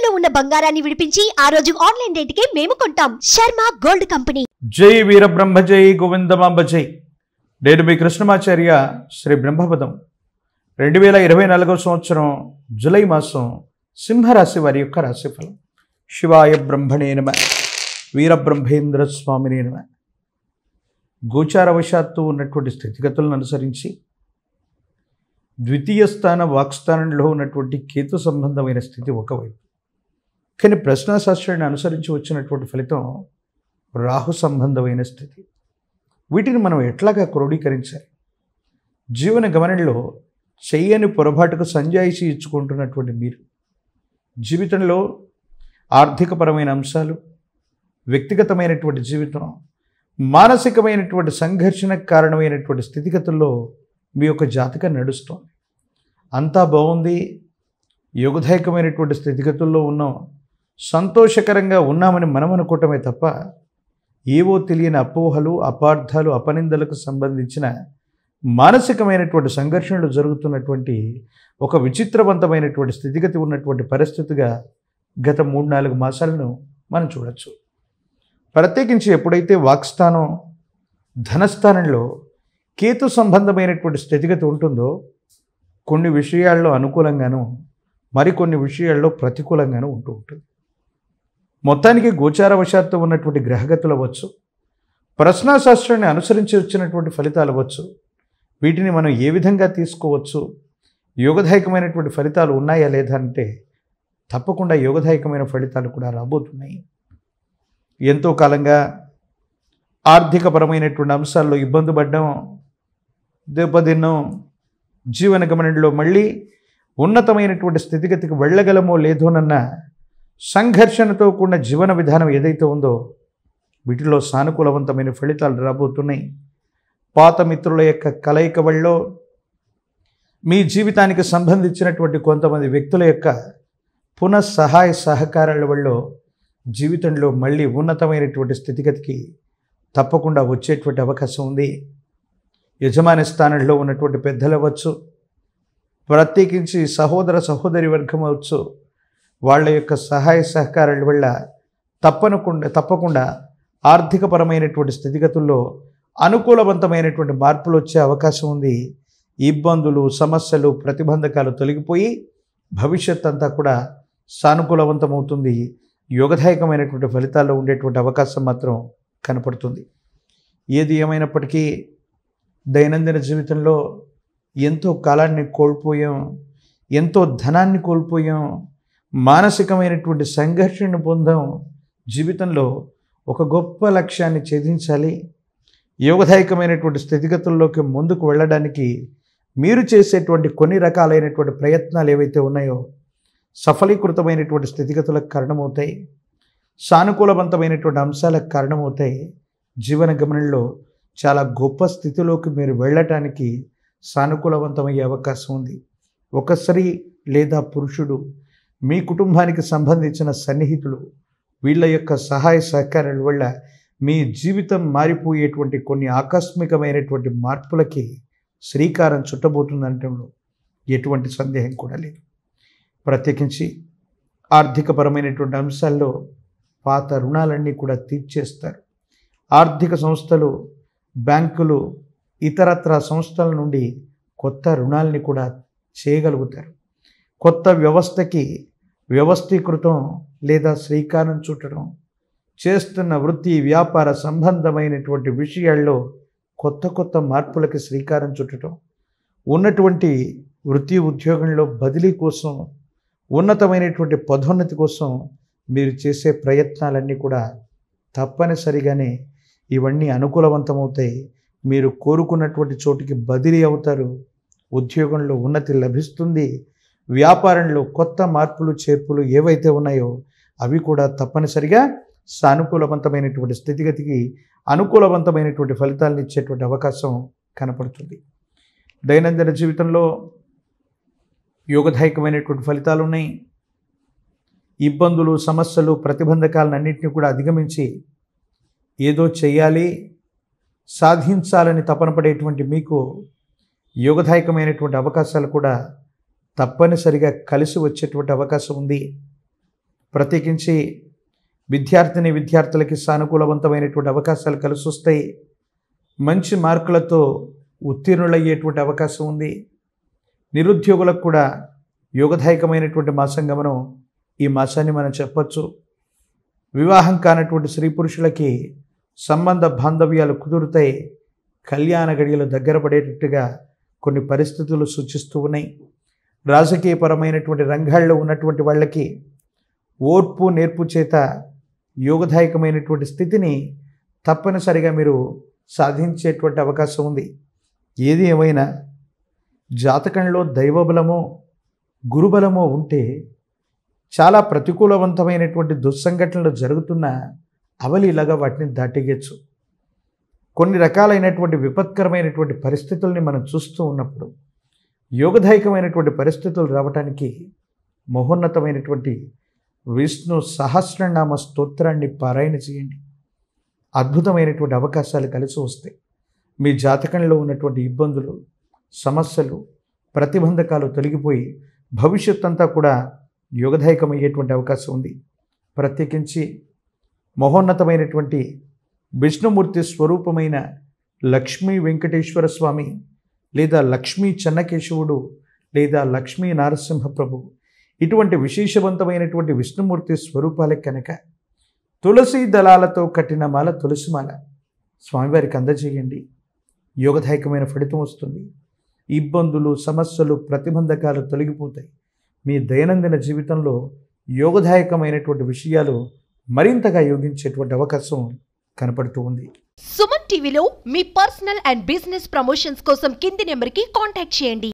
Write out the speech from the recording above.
తాకట్టులో ఉన్న బంగారాన్ని విడిపించి ఆ రోజు ఆన్లైన్ రేటుకే మేము కొంటాం. Sharma gold company. జై వీరబ్రహ్మ జై గోవిందమాంబ జై. నేను మీ కృష్ణమాచార్య. శ్రీ బ్రహ్మపదం 2024 సంవత్సరం జూలై మాసం సింహరాశి వారి యొక్క రాశిఫలం. శివాయ బ్రహ్మణే నమః, వీరబ్రహ్మేంద్ర స్వామినే నమః. గోచారవశాత్తు ఉన్నటువంటి స్థితిగతులను అనుసరించి ద్వితీయ స్థాన వాక్స్థానంలో ఉన్నటువంటి కేతు సంబంధమైన స్థితి ఒకవైపు, కానీ ప్రశ్నాశాస్త్రాన్ని అనుసరించి వచ్చినటువంటి ఫలితం రాహు సంబంధమైన స్థితి. వీటిని మనం ఎట్లాగా క్రోడీకరించాలి? జీవన గమనంలో చెయ్యని పొరపాటుకు సంజాయిషి ఇచ్చుకుంటున్నటువంటి మీరు జీవితంలో ఆర్థికపరమైన అంశాలు, వ్యక్తిగతమైనటువంటి జీవితం, మానసికమైనటువంటి సంఘర్షణకు కారణమైనటువంటి స్థితిగతుల్లో మీ యొక్క జాతకం నడుస్తోంది. అంతా బాగుంది, యోగదాయకమైనటువంటి స్థితిగతుల్లో ఉన్నాం, సంతోషకరంగా ఉన్నామని మనం అనుకోవటమే తప్ప ఏవో తెలియని అపోహలు, అపార్థాలు, అపనిందలకు సంబంధించిన మానసికమైనటువంటి సంఘర్షణలు జరుగుతున్నటువంటి ఒక విచిత్రవంతమైనటువంటి స్థితిగతి ఉన్నటువంటి పరిస్థితిగా గత 3-4 మాసాలను మనం చూడవచ్చు. ప్రత్యేకించి ఎప్పుడైతే వాక్స్థానం, ధనస్థానంలో కేతు సంబంధమైనటువంటి స్థితిగతి ఉంటుందో కొన్ని విషయాల్లో అనుకూలంగాను, మరికొన్ని విషయాల్లో ప్రతికూలంగాను ఉంటూ ఉంటుంది. మొత్తానికి గోచారవశాత్తు ఉన్నటువంటి గ్రహగతులు అవ్వచ్చు, ప్రశ్నాశాస్త్రాన్ని అనుసరించి వచ్చినటువంటి ఫలితాలు అవ్వచ్చు, వీటిని మనం ఏ విధంగా తీసుకోవచ్చు, యోగదాయకమైనటువంటి ఫలితాలు ఉన్నాయా లేదా అంటే తప్పకుండా యోగదాయకమైన ఫలితాలు కూడా రాబోతున్నాయి. ఎంతో కాలంగా ఆర్థికపరమైనటువంటి అంశాల్లో ఇబ్బంది పడ్డాం, దెబ్బతిన్నాం, జీవన గమనంలో మళ్ళీ ఉన్నతమైనటువంటి స్థితిగతికి వెళ్ళగలమో లేదోనన్న సంఘర్షణతో కూడిన జీవన విధానం ఏదైతే ఉందో వీటిలో సానుకూలవంతమైన ఫలితాలు రాబోతున్నాయి. పాత మిత్రుల యొక్క కలయిక వల్ల, మీ జీవితానికి సంబంధించినటువంటి కొంతమంది వ్యక్తుల యొక్క పునఃసహాయ సహకారాల వల్ల జీవితంలో మళ్ళీ ఉన్నతమైనటువంటి స్థితిగతికి తప్పకుండా వచ్చేటువంటి అవకాశం ఉంది. యజమాని స్థానంలో ఉన్నటువంటి పెద్దలు అవ్వచ్చు, ప్రత్యేకించి సహోదర సహోదరి వర్గం అవ్వచ్చు, వాళ్ళ యొక్క సహాయ సహకారాల వల్ల తప్పకుండా ఆర్థికపరమైనటువంటి స్థితిగతుల్లో అనుకూలవంతమైనటువంటి మార్పులు వచ్చే అవకాశం ఉంది. ఇబ్బందులు, సమస్యలు, ప్రతిబంధకాలు తొలగిపోయి భవిష్యత్ అంతా కూడా సానుకూలవంతమవుతుంది. యోగదాయకమైనటువంటి ఫలితాల్లో ఉండేటువంటి అవకాశం మాత్రం కనపడుతుంది. ఏది ఏమైనప్పటికీ దైనందిన జీవితంలో ఎంతో కాలాన్ని కోల్పోయాం, ఎంతో ధనాన్ని కోల్పోయాం, మానసికమైనటువంటి సంఘర్షణ పొందాం. జీవితంలో ఒక గొప్ప లక్ష్యాన్ని ఛేదించాలి, యోగదాయకమైనటువంటి స్థితిగతుల్లోకి ముందుకు వెళ్ళడానికి మీరు చేసేటువంటి కొన్ని రకాలైనటువంటి ప్రయత్నాలు ఏవైతే ఉన్నాయో సఫలీకృతమైనటువంటి స్థితిగతులకు కారణమవుతాయి, సానుకూలవంతమైనటువంటి అంశాలకు కారణమవుతాయి. జీవన గమనంలో చాలా గొప్ప స్థితిలోకి మీరు వెళ్ళటానికి సానుకూలవంతమయ్యే అవకాశం ఉంది. ఒక స్త్రీ లేదా పురుషుడు, మీ కుటుంబానికి సంబంధించిన సన్నిహితులు, వీళ్ళ యొక్క సహాయ సహకారాల వల్ల మీ జీవితం మారిపోయేటువంటి కొన్ని ఆకస్మికమైనటువంటి మార్పులకి శ్రీకారం చుట్టబోతుందంటంలో ఎటువంటి సందేహం కూడా లేదు. ప్రత్యేకించి ఆర్థికపరమైనటువంటి అంశాల్లో పాత రుణాలన్నీ కూడా తీర్చేస్తారు. ఆర్థిక సంస్థలు, బ్యాంకులు, ఇతరత్ర సంస్థల నుండి కొత్త రుణాలని కూడా చేయగలుగుతారు. కొత్త వ్యవస్థకి వ్యవస్థీకృతం లేదా శ్రీకారం చుట్టడం, చేస్తున్న వృత్తి వ్యాపార సంబంధమైనటువంటి విషయాల్లో కొత్త మార్పులకి శ్రీకారం చుట్టడం, ఉన్నటువంటి వృత్తి ఉద్యోగంలో బదిలీ కోసం, ఉన్నతమైనటువంటి పదోన్నతి కోసం మీరు చేసే ప్రయత్నాలన్నీ కూడా తప్పనిసరిగానే ఇవన్నీ అనుకూలవంతమవుతాయి. మీరు కోరుకున్నటువంటి చోటికి బదిలీ అవుతారు, ఉద్యోగంలో ఉన్నతి లభిస్తుంది, వ్యాపారంలో కొత్త మార్పులు చేర్పులు ఏవైతే ఉన్నాయో అవి కూడా తప్పనిసరిగా సానుకూలవంతమైనటువంటి స్థితిగతికి అనుకూలవంతమైనటువంటి ఫలితాలను ఇచ్చేటువంటి అవకాశం కనపడుతుంది. దైనందిన జీవితంలో యోగదాయకమైనటువంటి ఫలితాలు ఉన్నాయి. ఇబ్బందులు, సమస్యలు, ప్రతిబంధకాలన్నింటినీ కూడా అధిగమించి ఏదో చేయాలి, సాధించాలని తపన పడేటువంటి మీకు యోగదాయకమైనటువంటి అవకాశాలు కూడా తప్పనిసరిగా కలిసి వచ్చేటువంటి అవకాశం ఉంది. ప్రత్యేకించి విద్యార్థులకి సానుకూలవంతమైనటువంటి అవకాశాలు కలిసి వస్తాయి. మంచి మార్కులతో ఉత్తీర్ణులయ్యేటువంటి అవకాశం ఉంది. నిరుద్యోగులకు కూడా యోగదాయకమైనటువంటి మాసంగా మనం ఈ మాసాన్ని మనం చెప్పచ్చు. వివాహం కానటువంటి స్త్రీ పురుషులకి సంబంధ బాంధవ్యాలు కుదురుతాయి. కళ్యాణ గడియలు దగ్గర పడేటట్టుగా కొన్ని పరిస్థితులు సూచిస్తూ ఉన్నాయి. రాజకీయపరమైనటువంటి రంగాల్లో ఉన్నటువంటి వాళ్ళకి ఓర్పు నేర్పు చేత యోగదాయకమైనటువంటి స్థితిని తప్పనిసరిగా మీరు సాధించేటువంటి అవకాశం ఉంది. ఏది ఏమైనా జాతకంలో దైవబలమో గురుబలమో ఉంటే చాలా ప్రతికూలవంతమైనటువంటి దుస్సంఘటనలు జరుగుతున్న అవలీలగా వాటిని దాటేయచ్చు. కొన్ని రకాలైనటువంటి విపత్కరమైనటువంటి పరిస్థితుల్ని మనం చూస్తూ ఉన్నప్పుడు యోగదాయకమైనటువంటి పరిస్థితులు రావడానికి మహోన్నతమైనటువంటి విష్ణు సహస్రనామ స్తోత్రాన్ని పారాయణ చేయండి. అద్భుతమైనటువంటి అవకాశాలు కలిసి వస్తాయి. మీ జాతకంలో ఉన్నటువంటి ఇబ్బందులు, సమస్యలు, ప్రతిబంధకాలు తొలగిపోయి భవిష్యత్ అంతా కూడా యోగదాయకమయ్యేటువంటి అవకాశం ఉంది. ప్రత్యేకించి మహోన్నతమైనటువంటి విష్ణుమూర్తి స్వరూపమైన లక్ష్మీ వెంకటేశ్వర స్వామి లేదా లక్ష్మీ చెన్నకేశవుడు లేదా లక్ష్మీ నరసింహ ప్రభు ఇటువంటి విశేషవంతమైనటువంటి విష్ణుమూర్తి స్వరూపాలకు కనుక తులసి దళాలతో కట్టిన మాల తులసిమాల స్వామివారికి అందజేయండి. యోగదాయకమైన ఫలితం వస్తుంది. ఇబ్బందులు, సమస్యలు, ప్రతిబంధకాలు తొలగిపోతాయి. మీ దైనందిన జీవితంలో యోగదాయకమైనటువంటి విషయాలు మరింతగా యోగించేటువంటి అవకాశం కనపడుతూ ఉంది. సుమన్ టీవీలో మీ పర్సనల్ అండ్ బిజినెస్ ప్రమోషన్స్ కోసం కింది నెంబర్కి కాంటాక్ట్ చేయండి.